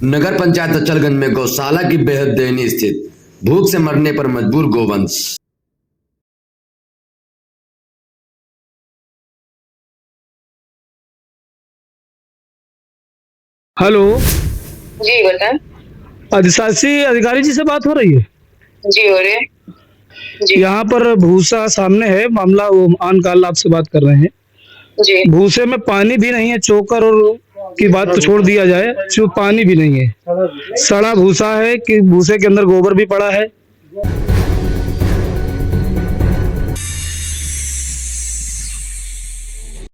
नगर पंचायत अचलगंज में गौशाला की बेहद दयनीय स्थिति, भूख से मरने पर मजबूर गोवंश। हेलो जी बताएं। अधिशासी अधिकारी जी से बात हो रही है? जी हो रही है। जी यहाँ पर भूसा सामने है मामला, वो आन काल आपसे बात कर रहे हैं। जी भूसे में पानी भी नहीं है, चोकर और की बात तो छोड़ दिया जाए, जो पानी भी नहीं है, सड़ा भूसा है कि भूसे के अंदर गोबर भी पड़ा है।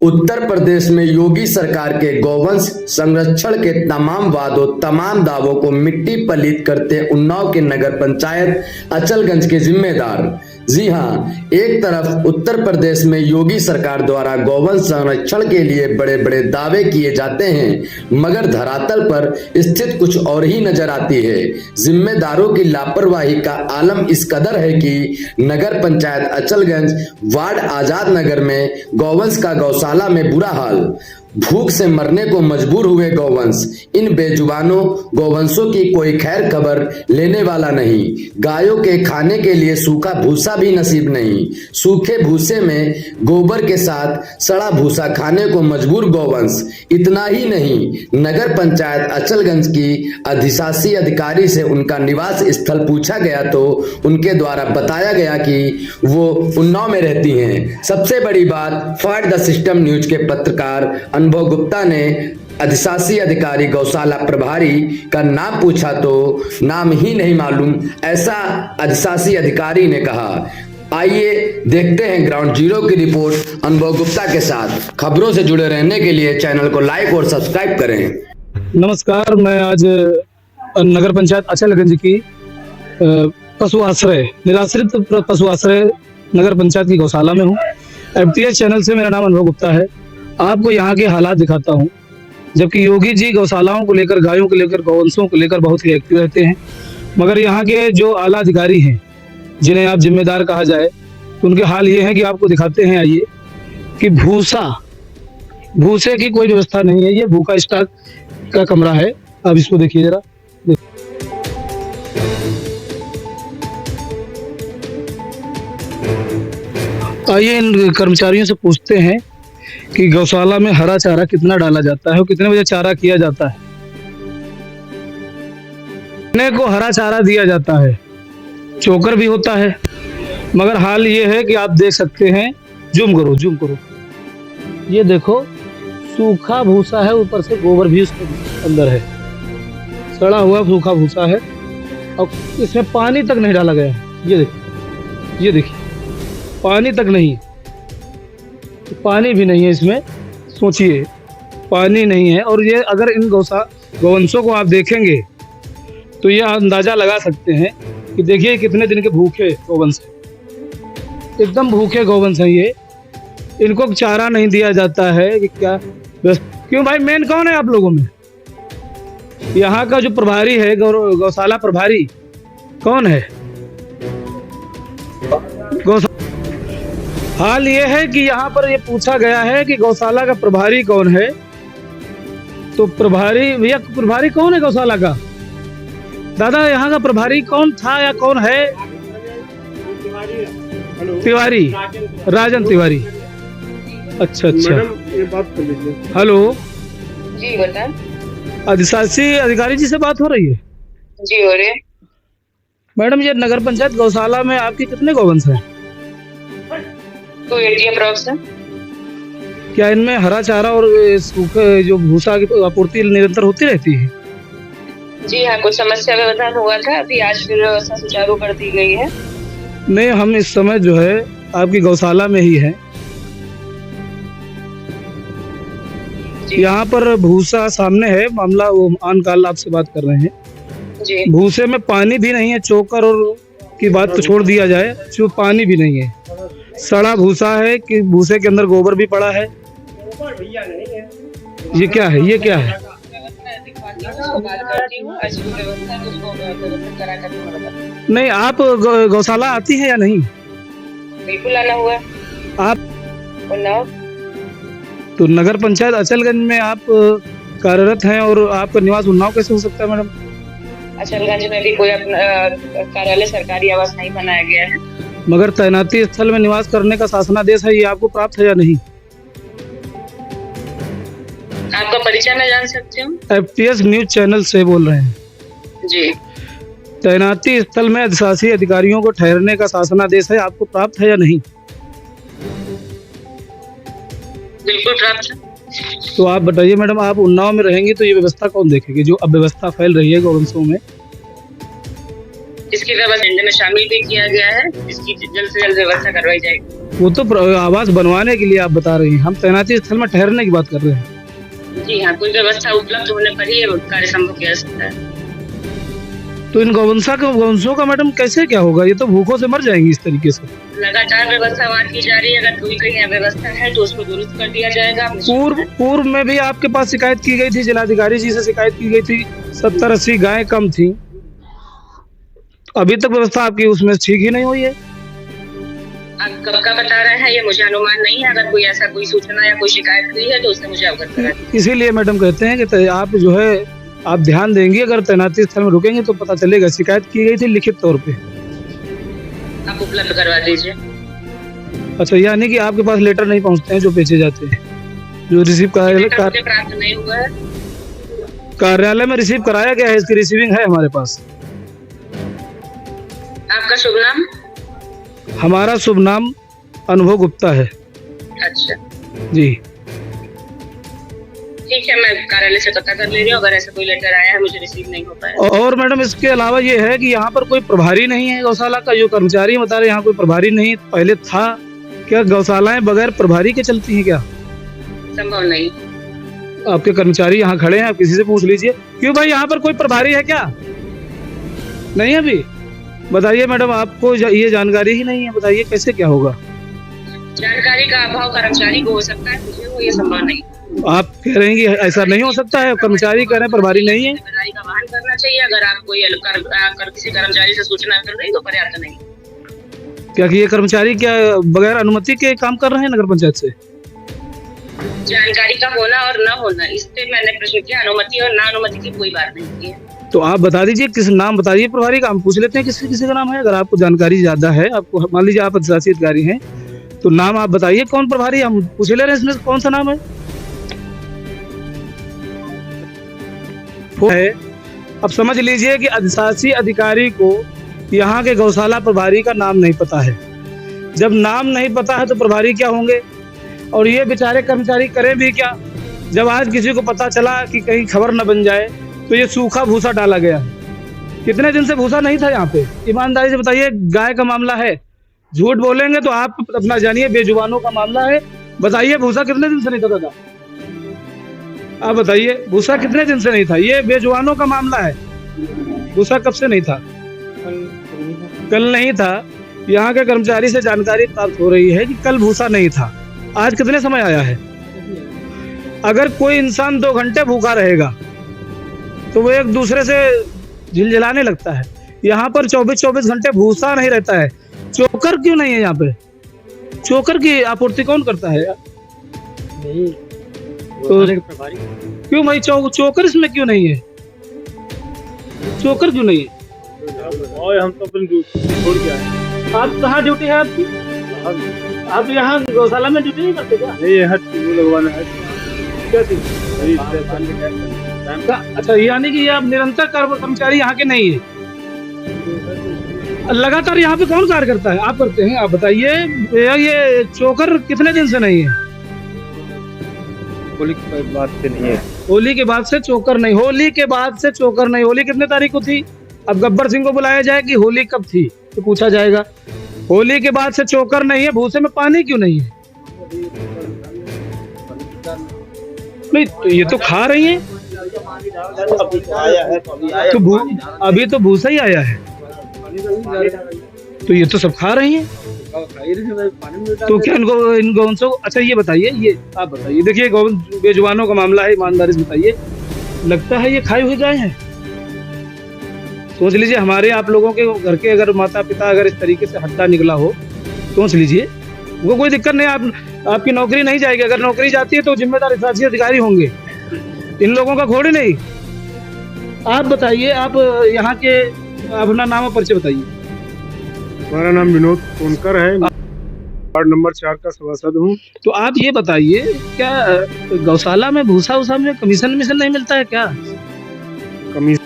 उत्तर प्रदेश में योगी सरकार के गौवंश संरक्षण के तमाम दावों को मिट्टी पलीत करते उन्नाव के नगर पंचायत अचलगंज के जिम्मेदार। जी हां, एक तरफ उत्तर प्रदेश में योगी सरकार द्वारा गौवंश संरक्षण के लिए बड़े बड़े दावे किए जाते हैं, मगर धरातल पर स्थिति कुछ और ही नजर आती है। जिम्मेदारों की लापरवाही का आलम इस कदर है कि नगर पंचायत अचलगंज वार्ड आजाद नगर में गौवंश का गौशाला में बुरा हाल, भूख से मरने को मजबूर हुए गौवंश। इन बेजुबानों गौवंशों की कोई खैर खबर लेने वाला नहीं। गायों के खाने के लिए सूखा भूसा भी नसीब नहीं। सूखे भूसे में गोबर के साथ सड़ा भूसा खाने को मजबूर गौवंश। इतना ही नहीं, नगर पंचायत अचलगंज की अधिशासी अधिकारी से उनका निवास स्थल पूछा गया तो उनके द्वारा बताया गया कि वो उन्नाव में रहती हैं। सबसे बड़ी बात, फाइट द सिस्टम न्यूज के पत्रकार अनुभव गुप्ता ने अधिशासी अधिकारी गौशाला प्रभारी का नाम पूछा तो नाम ही नहीं मालूम, ऐसा अधिशासी अधिकारी ने कहा। आइए देखते हैं ग्राउंड जीरो की रिपोर्ट अनुभव गुप्ता के साथ। खबरों से जुड़े रहने के लिए चैनल को लाइक और सब्सक्राइब करें। नमस्कार, मैं आज नगर पंचायत अचलगंज की पशु आश्रय, निराश्रित पशु आश्रय नगर पंचायत की गौशाला में हूँ। FTH चैनल से मेरा नाम अनुभव गुप्ता है। आपको यहाँ के हालात दिखाता हूँ। जबकि योगी जी गौशालाओं को लेकर, गायों को लेकर, गौवंशों को लेकर बहुत ही एक्टिव रहते हैं, मगर यहाँ के जो आला अधिकारी हैं, जिन्हें आप जिम्मेदार कहा जाए, उनके हाल ये है कि आपको दिखाते हैं। आइए कि भूसे की कोई व्यवस्था नहीं है। ये भूखा स्टॉक का कमरा है, आप इसको देखिए जरा। आइए इन कर्मचारियों से पूछते हैं कि गौशाला में हरा चारा कितना डाला जाता है और कितने बजे चारा किया जाता है। कितने को हरा चारा दिया जाता है, चोकर भी होता है, मगर हाल ये है कि आप देख सकते हैं। जूम करो, ये देखो, सूखा भूसा है, ऊपर से गोबर भी उसके अंदर है, सड़ा हुआ सूखा भूसा है, और इसमें पानी तक नहीं डाला गया है। ये देखिए, पानी तक नहीं, पानी भी नहीं है इसमें। सोचिए, पानी नहीं है। और ये अगर इन गौवंशों को आप देखेंगे तो ये अंदाजा लगा सकते हैं कि देखिए कितने दिन के भूखे गौवंश हैं, एकदम भूखे गौवंश हैं ये। इनको चारा नहीं दिया जाता है कि क्या क्यों भाई? मेन कौन है आप लोगों में? यहाँ का जो प्रभारी है, गौशाला प्रभारी कौन है? हाल ये है कि यहाँ पर ये पूछा गया है कि गौशाला का प्रभारी कौन है। तो प्रभारी, प्रभारी कौन है गौशाला का? दादा, यहाँ का प्रभारी कौन था या कौन है? तिवारी, राजन तिवारी। अच्छा, ये बात कर लीजिए। हेलो जी बताएं। अधिशासी अधिकारी जी से बात हो रही है? जी हो रही है। मैडम, ये नगर पंचायत गौशाला में आपके कितने गौवंश हैं? 280 अप्रॉक्स है। क्या इनमें हरा चारा और सूखे जो भूसा की आपूर्ति निरंतर होती रहती है? जी हाँ, कुछ समस्या व्यवधान हुआ था, अभी आज फिर व्यवस्था सुचारू कर दी गई है। नहीं, हम इस समय जो है आपकी गौशाला में ही हैं। यहाँ पर भूसा सामने है मामला, वो आन काल आपसे बात कर रहे हैं। जी भूसे में पानी भी नहीं है, चोकर और की बात तो छोड़ दिया जाए, जो पानी भी नहीं है, सड़ा भूसा है कि भूसे के अंदर गोबर भी पड़ा है। ये क्या है? नहीं, आप गौशाला आती है या नहीं? बिल्कुल आना हुआ। आप उन्नाव तो नगर पंचायत अचलगंज में आप कार्यरत हैं और आपका निवास उन्नाव कैसे हो सकता है मैडम? अचलगंज में भी कोई अपना कार्यालय सरकारी आवास नहीं बनाया गया है। मगर तैनाती स्थल में निवास करने का शासनादेश है, ये आपको प्राप्त है या नहीं? आपका परिचय मैं जान सकती हूँ? FPS न्यूज चैनल से बोल रहे हैं जी। तैनाती स्थल में अधिशासी अधिकारियों को ठहरने का शासनादेश है, आपको प्राप्त है या नहीं? बिल्कुल प्राप्त है। तो आप बताइए मैडम, आप उन्नाव में रहेंगी तो ये व्यवस्था कौन देखेगी जो अब व्यवस्था फैल रही है गौवंशों में? इसकी व्यवस्था एजेंडे में शामिल भी किया गया है, इसकी जल्द से जल्द व्यवस्था करवाई जाएगी। वो तो आवास बनवाने के लिए आप बता रही हैं, हम तैनाती स्थल में ठहरने की बात कर रहे हैं। जी हाँ, कोई व्यवस्था उपलब्ध होने पर ही ये कार्य संभव किया जा सकता है। तो इन गौवंशों का मैडम कैसे क्या होगा? ये तो भूखों से मर जाएंगी इस तरीके से। लगातार व्यवस्था वहाँ की जा रही है, अगर कोई कहीं अव्यवस्था है तो उसको दुरुस्त कर दिया जाएगा। पूर्व में भी आपके पास शिकायत की गई थी, जिलाधिकारी जी से शिकायत की गई थी, 70-80 गायें कम थी, अभी तक व्यवस्था आपकी उसमें ठीक ही नहीं हुई है। आप कब का बता रहे हैं ये मुझे अनुमान नहीं है, अगर कोई ऐसा कोई सूचना या कोई शिकायत हुई है तो उससे मुझे अवगत करा दीजिए। इसीलिए मैडम कहते हैं कि आप जो है आप ध्यान देंगे, अगर तैनाती स्थल में रुकेंगे तो पता चलेगा। शिकायत की गई थी लिखित तौर पे, आप उपलब्ध करवा दीजिए। अच्छा, यानी कि आपके पास लेटर नहीं पहुंचते हैं जो बेचे जाते हैं, जो रिसीव प्राप्त नहीं हुआ है। कार्यालय में रिसीव कराया गया है, इसकी रिसीविंग है हमारे पास। आपका शुभ नाम? हमारा शुभ नाम अनुभव गुप्ता है। अच्छा जी, ठीक है, मैं कार्यालय से पता कर ले रही हूँ, अगर ऐसा कोई लेटर आया है मुझे रिसीव नहीं हो पाया। और मैडम इसके अलावा ये है कि यहाँ पर कोई प्रभारी नहीं है गौशाला का, जो कर्मचारी बता रहे हैं यहाँ कोई प्रभारी नहीं, पहले था क्या? गौशालाएं बगैर प्रभारी के चलती हैं क्या? संभव नहीं। आपके कर्मचारी यहाँ खड़े हैं, आप किसी से पूछ लीजिए। क्यों भाई, यहाँ पर कोई प्रभारी है क्या? नहीं है अभी? बताइए मैडम, आपको ये जानकारी ही नहीं है, बताइए कैसे क्या होगा? जानकारी का अभाव कर्मचारी को हो सकता है, मुझे वो ये संभव नहीं। आप कह रहे हैं कि ऐसा नहीं हो सकता है, कर्मचारी कह रहे हैं प्रभारी नहीं है। जिम्मेदारी का वहन करना चाहिए, अगर आप कोई किसी कर्मचारी से सूचना कर दें तो पर्याप्त नहीं। क्या कि ये कर्मचारी क्या बगैर अनुमति के काम कर रहे हैं नगर पंचायत से? जानकारी का होना और न होना, इस पे मैंने प्रश्न किया। अनुमति और ना अनुमति की कोई बात नहीं की है। तो आप बता दीजिए, किस नाम बताइए प्रभारी का, हम पूछ लेते हैं किसी किसी का नाम है। अगर आपको जानकारी ज्यादा है, आपको मान लीजिए आप अधिशासी अधिकारी हैं तो नाम आप बताइए कौन प्रभारी, हम पूछ ले रहे हैं इसमें कौन सा नाम है। अब समझ लीजिए कि अधिशासी अधिकारी को यहाँ के गौशाला प्रभारी का नाम नहीं पता है। जब नाम नहीं पता है तो प्रभारी क्या होंगे? और ये बेचारे कर्मचारी करें भी क्या? जब आज किसी को पता चला कि कहीं खबर न बन जाए तो ये सूखा भूसा डाला गया है। कितने दिन से भूसा नहीं था यहाँ पे? ईमानदारी से बताइए, गाय का मामला है, झूठ बोलेंगे तो आप अपना जानिए, बेजुबानों का मामला है। बताइए भूसा कितने दिन से नहीं था दादा? आप बताइए, भूसा कितने दिन से नहीं था? ये बेजुबानों का मामला है। भूसा कब से नहीं था? कल नहीं था। यहाँ के कर्मचारी से जानकारी प्राप्त हो रही है कि कल भूसा नहीं था। आज कितने समय आया है? अगर कोई इंसान 2 घंटे भूखा रहेगा तो वो एक दूसरे से झिलझिलाने लगता है। यहाँ पर 24-24 घंटे भूसा नहीं रहता है। चोकर क्यों नहीं है यहाँ पे? चोकर की आपूर्ति कौन करता है? नहीं तो क्यों भाई चोकर इसमें क्यों नहीं है? चोकर क्यों नहीं है? और हम तो अपनी ड्यूटी छोड़ के आए। आप कहाँ ड्यूटी है आपकी? आप यहाँ गौशाला में ड्यूटी नहीं करते क्या? नहीं, हट लगवाना है। क्या चीज? अच्छा, यानी कि ये आप निरंतर कर्मचारी यहाँ के नहीं है। लगातार यहाँ पे कौन कार्य करता है? आप करते हैं? आप बताइए, ये चोकर कितने दिन से नहीं है? होली के बाद से नहीं है। होली के बाद से चोकर नहीं? होली के बाद से चोकर नहीं। होली कितने तारीख को थी? अब गब्बर सिंह को बुलाया जाए कि होली कब थी तो पूछा जाएगा। होली के बाद से चोकर नहीं है। भूसे में पानी क्यों नहीं है? नहीं तो ये तो खा रही है, तो अभी तो भूसा ही आया है, तो ये तो सब खा रही हैं। तो क्या इन गौवंशों को, अच्छा ये बताइए, ये आप बताइए, देखिए गौवंश बेजुबानों का मामला है, ईमानदारी से बताइए, लगता है ये खाए हुए गाय हैं? सोच लीजिए, हमारे आप लोगों के घर के अगर माता पिता अगर इस तरीके से हट्टा निकला हो, सोच लीजिए, वो कोई दिक्कत नहीं, आपकी नौकरी नहीं जाएगी। अगर नौकरी जाती है तो जिम्मेदार अधिशासी अधिकारी होंगे, इन लोगों का खोड़ ही नहीं। आप बताइए, आप यहाँ के अपना नाम और परिचय बताइए। हमारा नाम विनोद कोनकर है, वार्ड नंबर 4 का सभासद हूँ। तो आप ये बताइए, क्या गौशाला में भूसा उसा में कमीशन मिशन नहीं मिलता है क्या? कमी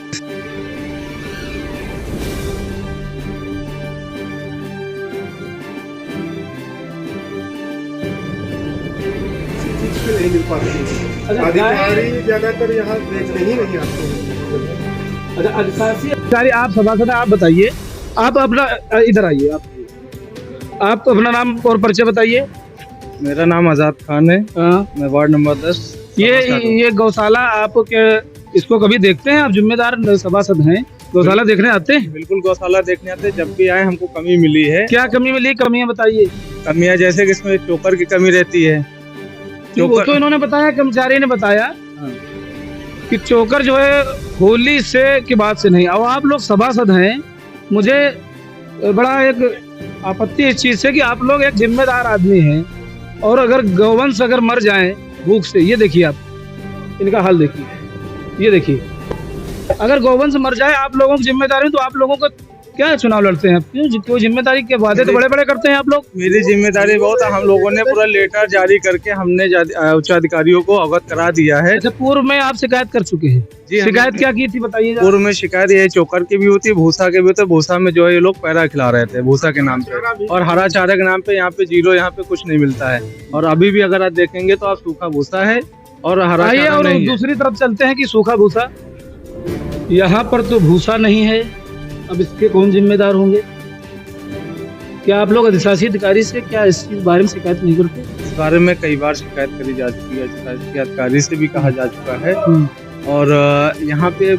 नहीं मिल पाती है। अधिकारी ज्यादातर यहाँ देखने ही नहीं आते हैं। अच्छा, अधिकारी आप सभासद हैं, आप बताइए, आप अपना इधर आइए, आप अपना नाम और परिचय बताइए। मेरा नाम आजाद खान है, हाँ। मैं वार्ड नंबर 10। ये गौशाला आप इसको कभी देखते हैं? आप जिम्मेदार सभासद हैं, गौशाला देखने आते हैं? बिल्कुल गौशाला देखने आते हैं, जब भी आए हमको कमी मिली है। क्या कमी मिली, कमियां बताइए। कमियां जैसे कि इसमें चोकर की कमी रहती है। वो तो इन्होंने बताया, कर्मचारी ने बताया कि चोकर जो है होली से की बात से नहीं। और आप लोग सभासद हैं, मुझे बड़ा एक आपत्ति इस चीज से कि आप लोग एक जिम्मेदार आदमी हैं, और अगर गौवंश अगर मर जाएं भूख से, ये देखिए आप इनका हाल देखिए, ये देखिए, अगर गौवंश मर जाए आप लोगों की जिम्मेदारी, तो आप लोगों को क्या चुनाव लड़ते हैं? क्यों जिम्मेदारी के वादे तो बड़े बड़े करते हैं आप लोग। मेरी जिम्मेदारी बहुत है, हम लोगों ने पूरा लेटर जारी करके हमने उच्च अधिकारियों को अवगत करा दिया है। अच्छा, पूर्व में आप शिकायत कर चुके हैं? जी, शिकायत क्या की थी बताइए। पूर्व में शिकायत ये चोकर की भी होती है, भूसा के भी होते। भूसा में जो है ये लोग पैरा खिला रहे थे भूसा के नाम पे, और हरा चारा के नाम पे यहाँ पे जीरो, यहाँ पे कुछ नहीं मिलता है। और अभी भी अगर आप देखेंगे तो आप सूखा भूसा है और हरा चारा और नहीं है। दूसरी तरफ चलते हैं कि सूखा भूसा, यहाँ पर तो भूसा नहीं है, अब इसके कौन जिम्मेदार होंगे? क्या आप लोग अधिशासी अधिकारी से क्या इस बारे में शिकायत नहीं करते? इस बारे में कई बार शिकायत करी जा चुकी है, अधिशासी अधिकारी से भी कहा जा चुका है। और यहाँ पे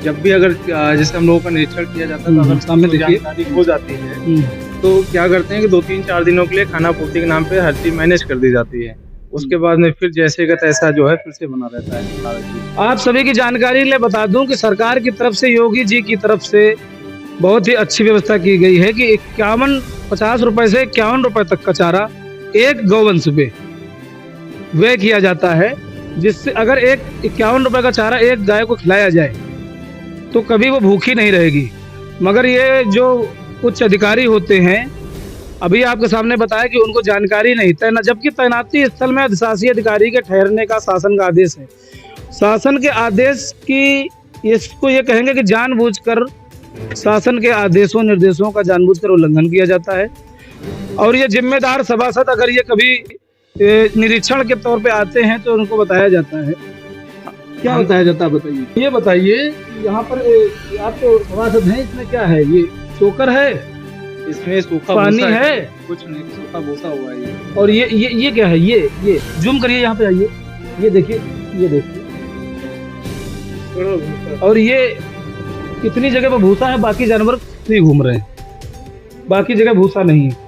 जब भी अगर जैसे हम लोगों का निरीक्षण किया जाता है, तो अगर सामने देखिए जानकारी हो जाती है तो क्या करते हैं कि 2-3-4 दिनों के लिए खाना पूर्ति के नाम पे हर चीज मैनेज कर दी जाती है। उसके बाद में फिर जैसे का तैसा जो है फिर से बना रहता है। आप सभी की जानकारी के लिए बता दूं कि सरकार की तरफ से, योगी जी की तरफ से बहुत ही अच्छी व्यवस्था की गई है कि 50 रुपए से 51 रुपए तक का चारा एक गौवंश पे व्यय किया जाता है, जिससे अगर 51 रुपए का चारा एक गाय को खिलाया जाए तो कभी वो भूखी नहीं रहेगी। मगर ये जो उच्च अधिकारी होते हैं, अभी आपके सामने बताया कि उनको जानकारी नहीं, जबकि तैनाती स्थल में अधिशासी अधिकारी के ठहरने का शासन का आदेश है। शासन के आदेश की इसको ये कहेंगे कि जानबूझकर शासन के आदेशों निर्देशों का जानबूझकर उल्लंघन किया जाता है। और ये जिम्मेदार सभासद अगर ये कभी निरीक्षण के तौर पे आते हैं तो उनको बताया जाता है। क्या बताया जाता है बताइए। ये बताइए, यहाँ पर आप तो सभासद हैं, इसमें क्या है? ये चोकर है, इसमें सूखा पानी है, कुछ नहीं, सूखा भूसा हुआ है ये। और ये क्या है? ये जूम करिए, यहाँ पे आइए, ये देखिए, ये देखिए, और ये कितनी जगह पर भूसा है, बाकी जानवर नहीं घूम रहे हैं, बाकी जगह भूसा नहीं है।